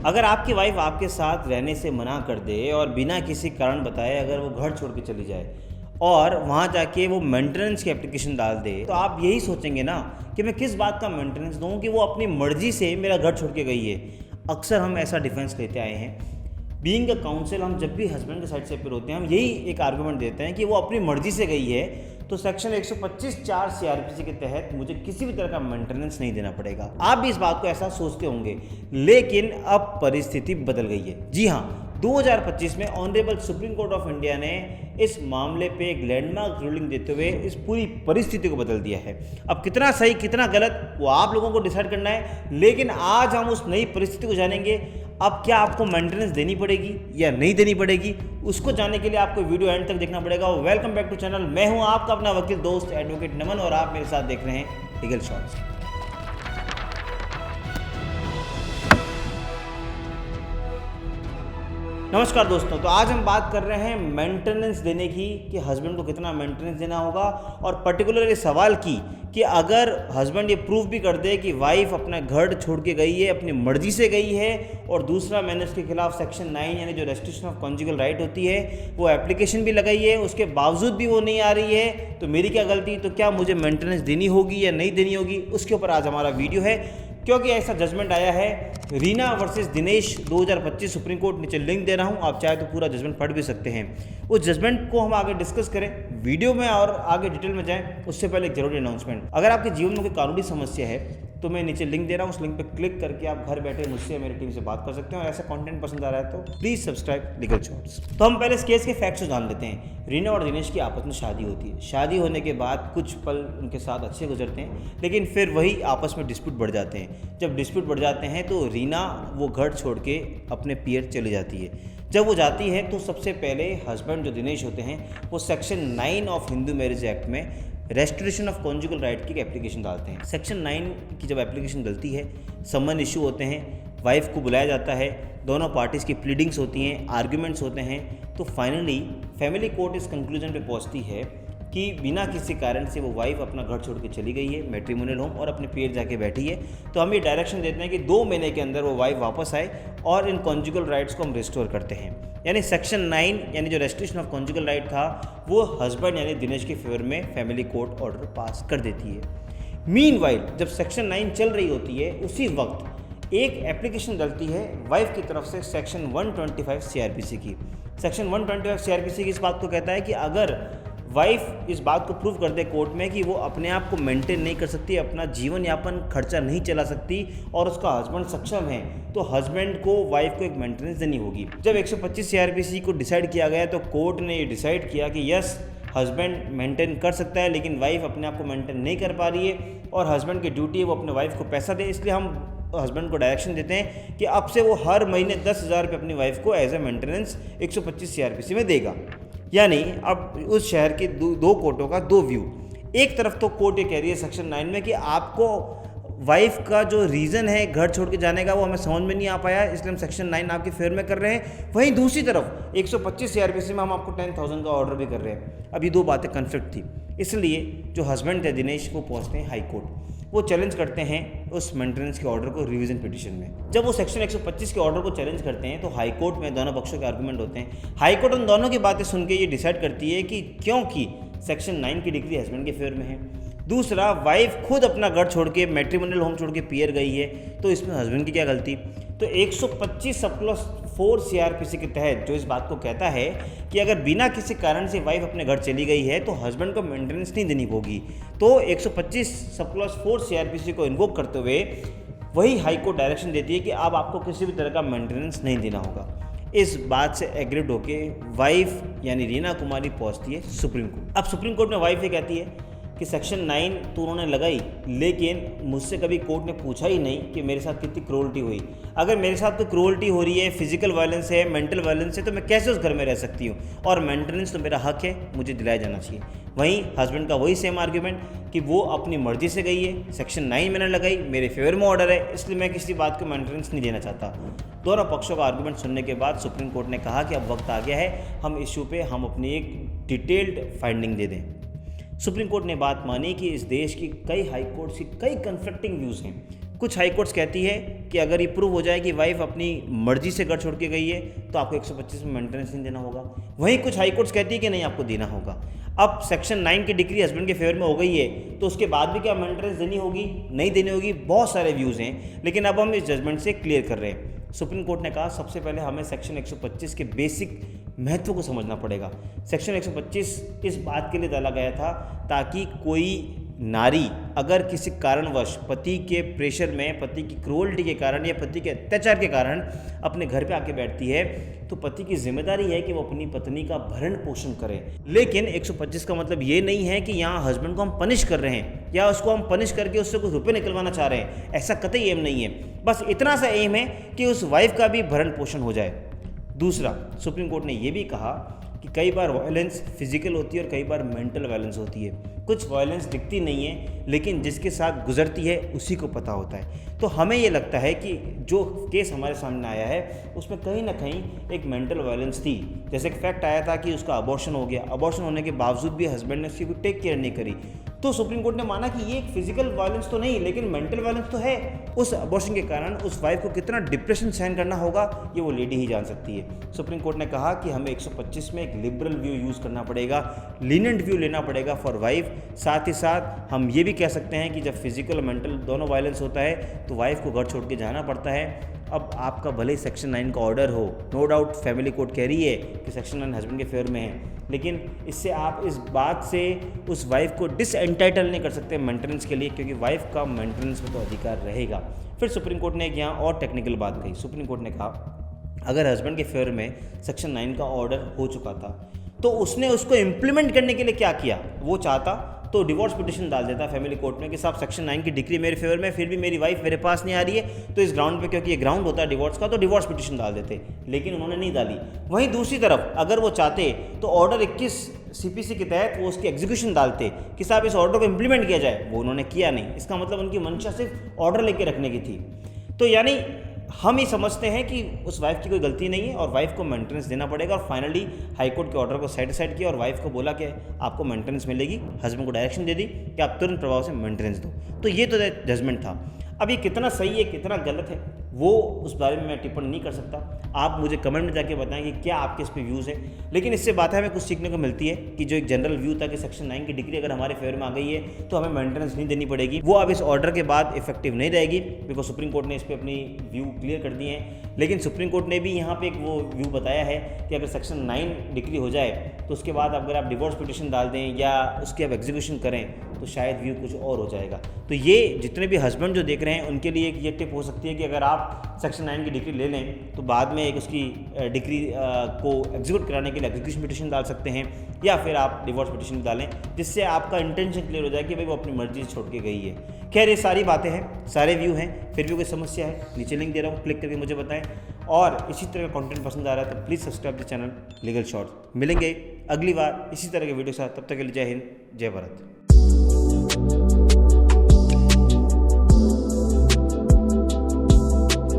अगर आपकी वाइफ आपके साथ रहने से मना कर दे और बिना किसी कारण बताए अगर वो घर छोड़ के चली जाए और वहाँ जाके वो मेंटेनेंस की एप्लीकेशन डाल दे, तो आप यही सोचेंगे ना कि मैं किस बात का मेंटेनेंस दूँ कि वो अपनी मर्जी से मेरा घर छोड़ के गई है। अक्सर हम ऐसा डिफेंस लेते आए हैं। बीइंग अ काउंसिल, हम जब भी हस्बैंड के साइड से अपेयर होते हैं, हम यही एक आर्गूमेंट देते हैं कि वो अपनी मर्जी से गई है तो सेक्शन 125(4) सीआरपीसी के तहत मुझे किसी भी तरह का मेंटेनेंस नहीं देना पड़ेगा। आप भी इस बात को ऐसा सोचते होंगे, लेकिन अब परिस्थिति बदल गई है। जी हाँ, 2025 में honourable supreme court of India ने इस मामले पे एक लैंडमार्क रूलिंग देते हुए इस पूरी परिस्थिति को बदल दिया है। अब कितना सही कितना गलत वो आप लोगों को डिसाइड करना है, लेकिन आज हम उस नई परिस्थिति को जानेंगे। अब क्या आपको मेंटेनेंस देनी पड़ेगी या नहीं देनी पड़ेगी, उसको जानने के लिए आपको वीडियो एंड तक देखना पड़ेगा। वेलकम बैक टू चैनल, मैं हूं आपका अपना वकील दोस्त एडवोकेट नमन और आप मेरे साथ देख रहे हैं लीगल शॉर्ट्स। नमस्कार दोस्तों, तो आज हम बात कर रहे हैं मेंटेनेंस देने की कि हस्बैंड को कितना मेंटेनेंस देना होगा, और पर्टिकुलर ये सवाल की कि अगर हस्बैंड ये प्रूफ भी कर दे कि वाइफ अपना घर छोड़ के गई है, अपनी मर्जी से गई है, और दूसरा मैंने उसके खिलाफ सेक्शन 9 यानी जो रेस्ट्रिक्शन ऑफ कॉन्जुगल राइट होती है वो एप्लीकेशन भी लगाई है, उसके बावजूद भी वो नहीं आ रही है, तो मेरी क्या गलती, तो क्या मुझे मेंटेनेंस देनी होगी या नहीं देनी होगी, उसके ऊपर आज हमारा वीडियो है। क्योंकि ऐसा जजमेंट आया है Reena versus Dinesh 2025 supreme court, नीचे लिंक दे रहा हूं, आप चाहे तो पूरा जजमेंट पढ़ भी सकते हैं। उस जजमेंट को हम आगे डिस्कस करें वीडियो में और आगे डिटेल में जाएं, उससे पहले एक जरूरी अनाउंसमेंट। अगर आपके जीवन में कोई कानूनी समस्या है तो मैं नीचे लिंक दे रहा हूं, उस लिंक पर क्लिक करके आप घर बैठे मुझसे मेरी टीम से बात कर सकते हैं, और ऐसा कंटेंट पसंद आ रहा है तो प्लीज़ सब्सक्राइब लीगल शॉर्ट्स। तो हम पहले इस केस के फैक्ट्स जान लेते हैं। रीना और दिनेश की आपस में शादी होती है। शादी होने के बाद कुछ पल उनके साथ अच्छे गुजरते हैं, लेकिन फिर वही आपस में डिस्प्यूट बढ़ जाते हैं। जब डिस्प्यूट बढ़ जाते हैं तो रीना वो घर छोड़ के अपने पियर चली जाती है। जब वो जाती है तो सबसे पहले हस्बैंड जो दिनेश होते हैं वो section 9 of Hindu marriage act में रेस्टोरेशन ऑफ कॉन्जुगल राइट की एप्लीकेशन डालते हैं। सेक्शन 9 की जब एप्लीकेशन डलती है, समन इशू होते हैं, वाइफ को बुलाया जाता है, दोनों पार्टीज़ की प्लीडिंग्स होती हैं, आर्ग्यूमेंट्स होते हैं, तो फाइनली फैमिली कोर्ट इस कंक्लूजन पे पहुंचती है कि बिना किसी कारण से वो वाइफ अपना घर छोड़ के चली गई है मैट्रिमोनियल होम और अपने पेड़ जाके बैठी है। तो हम ये डायरेक्शन देते हैं कि 2 महीने के अंदर वो वाइफ वापस आए और इन कॉन्जुगल राइट्स को हम रिस्टोर करते हैं। यानी सेक्शन 9 यानी जो रेस्ट्रिक्शन ऑफ कॉन्जुगल राइट था वो हस्बैंड यानी दिनेश के फेवर में फैमिली कोर्ट ऑर्डर पास कर देती है। मीनवाइल जब सेक्शन 9 चल रही होती है, उसी वक्त एक एप्लीकेशन डलती है वाइफ की तरफ से सेक्शन 125 सीआरपीसी की। सेक्शन 125 सीआरपीसी की इस बात को कहता है कि अगर वाइफ इस बात को प्रूव कर दे कोर्ट में कि वो अपने आप को मेंटेन नहीं कर सकती, अपना जीवन यापन खर्चा नहीं चला सकती, और उसका हस्बैंड सक्षम है, तो हस्बैंड को वाइफ को एक मेंटेनेंस देनी होगी। जब 125 सीआरपीसी को डिसाइड किया गया तो कोर्ट ने ये डिसाइड किया कि यस, हस्बैंड मेंटेन कर सकता है, लेकिन वाइफ अपने आप को मेंटेन नहीं कर पा रही है और हस्बैंड की ड्यूटी है वो अपने वाइफ को पैसा दे। इसलिए हम हस्बैंड को डायरेक्शन देते हैं कि अब से वो हर महीने 10,000 रुपये अपनी वाइफ को एज ए मेंटेनेंस 125 सीआरपीसी में देगा। यानी अब उस शहर के दो कोर्टों का 2 व्यू। एक तरफ तो कोर्ट ये कह रही है सेक्शन 9 में कि आपको वाइफ का जो रीज़न है घर छोड़ के जाने का वो हमें समझ में नहीं आ पाया, इसलिए हम सेक्शन 9 आपके फेवर में कर रहे हैं। वहीं दूसरी तरफ 125 सीआरपीसी में हम आपको 10,000 का ऑर्डर भी कर रहे हैं। अब ये 2 बातें कन्फ्लिक्ट थी, इसलिए जो हस्बैंड थे दिनेश वो पहुंचते हैं हाई कोर्ट। वो चैलेंज करते हैं उस मेंटेनेंस के ऑर्डर को रिवीजन पिटीशन में। जब वो सेक्शन 125 के ऑर्डर को चैलेंज करते हैं तो हाई कोर्ट में दोनों पक्षों के आर्गूमेंट होते हैं। हाई कोर्ट उन दोनों की बातें सुन के ये डिसाइड करती है कि क्योंकि सेक्शन 9 की डिग्री हस्बैंड के फेवर में है, दूसरा वाइफ खुद अपना घर छोड़ के मैट्रिमोनियल होम छोड़ के पियर गई है, तो इसमें हस्बैंड की क्या गलती। तो 125 सब-क्लॉज 4 सीआरपीसी के तहत जो इस बात को कहता है कि अगर बिना किसी कारण से वाइफ अपने घर चली गई है तो हस्बैंड को मेंटेनेंस नहीं देनी होगी, तो 125 सब-क्लॉज 4 सीआरपीसी को इन्वोक करते हुए वही हाई कोर्ट डायरेक्शन देती है कि अब आपको किसी भी तरह का मेंटेनेंस नहीं देना होगा। इस बात से एग्रीड होके वाइफ यानी रीना कुमारी पहुंचती है सुप्रीम कोर्ट। अब सुप्रीम कोर्ट में वाइफ ये कहती है कि सेक्शन 9 तो उन्होंने लगाई, लेकिन मुझसे कभी कोर्ट ने पूछा ही नहीं कि मेरे साथ कितनी क्रूरल्टी हुई। अगर मेरे साथ कोई क्रूरल्टी हो रही है, फिजिकल वायलेंस है, मेंटल वायलेंस है, तो मैं कैसे उस घर में रह सकती हूँ, और मेंटेनेंस तो मेरा हक है, मुझे दिलाया जाना चाहिए। वहीं हस्बैंड का वही सेम आर्ग्यूमेंट कि वो अपनी मर्जी से गई है, सेक्शन 9 मैंने लगाई, मेरे फेवर में ऑर्डर है, इसलिए मैं किसी बात को मेंटेनेंस नहीं देना चाहता। दोनों पक्षों का आर्ग्यूमेंट सुनने के बाद सुप्रीम कोर्ट ने कहा कि अब वक्त आ गया है हम इश्यू पे हम अपनी एक डिटेल्ड फाइंडिंग दे दें। सुप्रीम कोर्ट ने बात मानी कि इस देश की कई हाई कोर्ट्स की कई कन्फ्लिक्टिंग व्यूज़ हैं। कुछ हाई कोर्ट्स कहती है कि अगर ये प्रूव हो जाए कि वाइफ अपनी मर्जी से घर छोड़ के गई है तो आपको 125 में मेंटेनेंस नहीं देना होगा। वहीं कुछ हाई कोर्ट्स कहती है कि नहीं, आपको देना होगा। अब सेक्शन 9 की डिग्री हस्बैंड के फेवर में हो गई है तो उसके बाद भी क्या मेंटेनेंस देनी होगी, नहीं देनी होगी, बहुत सारे व्यूज़ हैं, लेकिन अब हम इस जजमेंट से क्लियर कर रहे हैं। सुप्रीम कोर्ट ने कहा सबसे पहले हमें सेक्शन 125 के बेसिक महत्व को समझना पड़ेगा। सेक्शन 125 इस बात के लिए डाला गया था ताकि कोई नारी अगर किसी कारणवश पति के प्रेशर में, पति की क्रूरल्टी के कारण या पति के अत्याचार के कारण अपने घर पे आके बैठती है तो पति की जिम्मेदारी है कि वो अपनी पत्नी का भरण पोषण करे। लेकिन 125 का मतलब ये नहीं है कि यहाँ हस्बैंड को हम पनिश कर रहे हैं या उसको हम पनिश करके उससे कुछ रुपये निकलवाना चाह रहे हैं, ऐसा कतई एम नहीं है। बस इतना सा एम है कि उस वाइफ का भी भरण पोषण हो जाए। दूसरा, सुप्रीम कोर्ट ने यह भी कहा कि कई बार वायलेंस फिजिकल होती है और कई बार मेंटल वायलेंस होती है। कुछ वायलेंस दिखती नहीं है लेकिन जिसके साथ गुजरती है उसी को पता होता है। तो हमें ये लगता है कि जो केस हमारे सामने आया है उसमें कहीं ना कहीं एक मेंटल वायलेंस थी। जैसे एक फैक्ट आया था कि उसका अबॉर्शन हो गया, अबॉर्शन होने के बावजूद भी हस्बैंड ने उसकी कोई टेक केयर नहीं करी, तो सुप्रीम कोर्ट ने माना कि ये एक फिजिकल वायलेंस तो नहीं लेकिन मेंटल वायलेंस तो है। उस अबॉर्शन के कारण उस वाइफ को कितना डिप्रेशन सहन करना होगा ये वो लेडी ही जान सकती है। सुप्रीम कोर्ट ने कहा कि हमें 125 में एक लिबरल व्यू यूज़ करना पड़ेगा, लीनिएंट व्यू लेना पड़ेगा फॉर वाइफ। साथ ही साथ हम ये भी कह सकते हैं कि जब फिजिकल और मेंटल दोनों वायलेंस होता है तो वाइफ को घर छोड़ के जाना पड़ता है। अब आपका भले ही सेक्शन 9 का ऑर्डर हो, नो डाउट फैमिली कोर्ट कह रही है कि सेक्शन 9 हस्बैंड के फेवर में है, लेकिन इससे आप इस बात से उस वाइफ को डिसएंटाइटल नहीं कर सकते मेंटेनेंस के लिए, क्योंकि वाइफ का मेंटेनेंस में तो अधिकार रहेगा। फिर सुप्रीम कोर्ट ने एक यहाँ और टेक्निकल बात कही। सुप्रीम कोर्ट ने कहा अगर हस्बैंड के फेवर में सेक्शन 9 का ऑर्डर हो चुका था तो उसने उसको इम्प्लीमेंट करने के लिए क्या किया, वो चाहता तो डिवोर्स पिटिशन डाल देता फैमिली कोर्ट में कि साहब सेक्शन 9 की डिग्री मेरे फेवर में, फिर भी मेरी वाइफ मेरे पास नहीं आ रही है, तो इस ग्राउंड पे, क्योंकि ये ग्राउंड होता है डिवोर्स का, तो डिवोर्स पिटिशन डाल देते, लेकिन उन्होंने नहीं डाली। वहीं दूसरी तरफ अगर वो चाहते तो ऑर्डर 21 CPC के तहत वो उसकी एग्जीक्यूशन डालते कि साहब इस ऑर्डर को इम्प्लीमेंट किया जाए, वो उन्होंने किया नहीं। इसका मतलब उनकी मंशा सिर्फ ऑर्डर लेके रखने की थी। तो यानी हम ही समझते हैं कि उस वाइफ की कोई गलती नहीं है और वाइफ को मेंटेनेंस देना पड़ेगा, और फाइनली हाईकोर्ट के ऑर्डर को साइड किया और वाइफ को बोला कि आपको मेंटेनेंस मिलेगी। हस्बैंड को डायरेक्शन दे दी कि आप तुरंत प्रभाव से मेंटेनेंस दो। तो ये तो जजमेंट था। अब ये कितना सही है कितना गलत है वो उस बारे में मैं टिप्पणी नहीं कर सकता, आप मुझे कमेंट में जाके बताएं कि क्या आपके इस पे व्यूज़ हैं। लेकिन इससे बात है हमें कुछ सीखने को मिलती है कि जो एक जनरल व्यू था कि सेक्शन 9 की डिग्री अगर हमारे फेवर में आ गई है तो हमें मेंटेनेंस नहीं देनी पड़ेगी, वो अब इस ऑर्डर के बाद इफेक्टिव नहीं रहेगी, बिकॉज सुप्रीम कोर्ट ने इस पर अपनी व्यू क्लियर कर दिए हैं। लेकिन सुप्रीम कोर्ट ने भी यहाँ पर एक वो व्यू बताया है कि अगर सेक्शन 9 डिग्री हो जाए तो उसके बाद अगर आप डिवोर्स पिटिशन डाल दें या उसकी आप एग्जीक्यूशन करें तो शायद व्यू कुछ और हो जाएगा। तो ये जितने भी हस्बैंड जो देख रहे हैं उनके लिए एक ये टिप हो सकती है कि अगर आप सेक्शन 9 की डिग्री ले लें तो बाद में एक उसकी डिग्री को एग्जीक्यूट कराने के लिए एग्जीक्यूशन पिटिशन डाल सकते हैं, या फिर आप डिवोर्स पिटिशन डालें, जिससे आपका इंटेंशन क्लियर हो जाए कि भाई वो अपनी मर्जी से छोड़ के गई है। खैर ये सारी बातें हैं, सारे व्यू हैं, फिर भी कोई समस्या है नीचे लिंक दे रहा हूँ, क्लिक करके मुझे बताएं। और इसी तरह का कंटेंट पसंद आ रहा है तो please subscribe the channel legal shorts. मिलेंगे अगली बार इसी तरह के वीडियो के साथ, तब तक के लिए जय हिंद, जय भारत।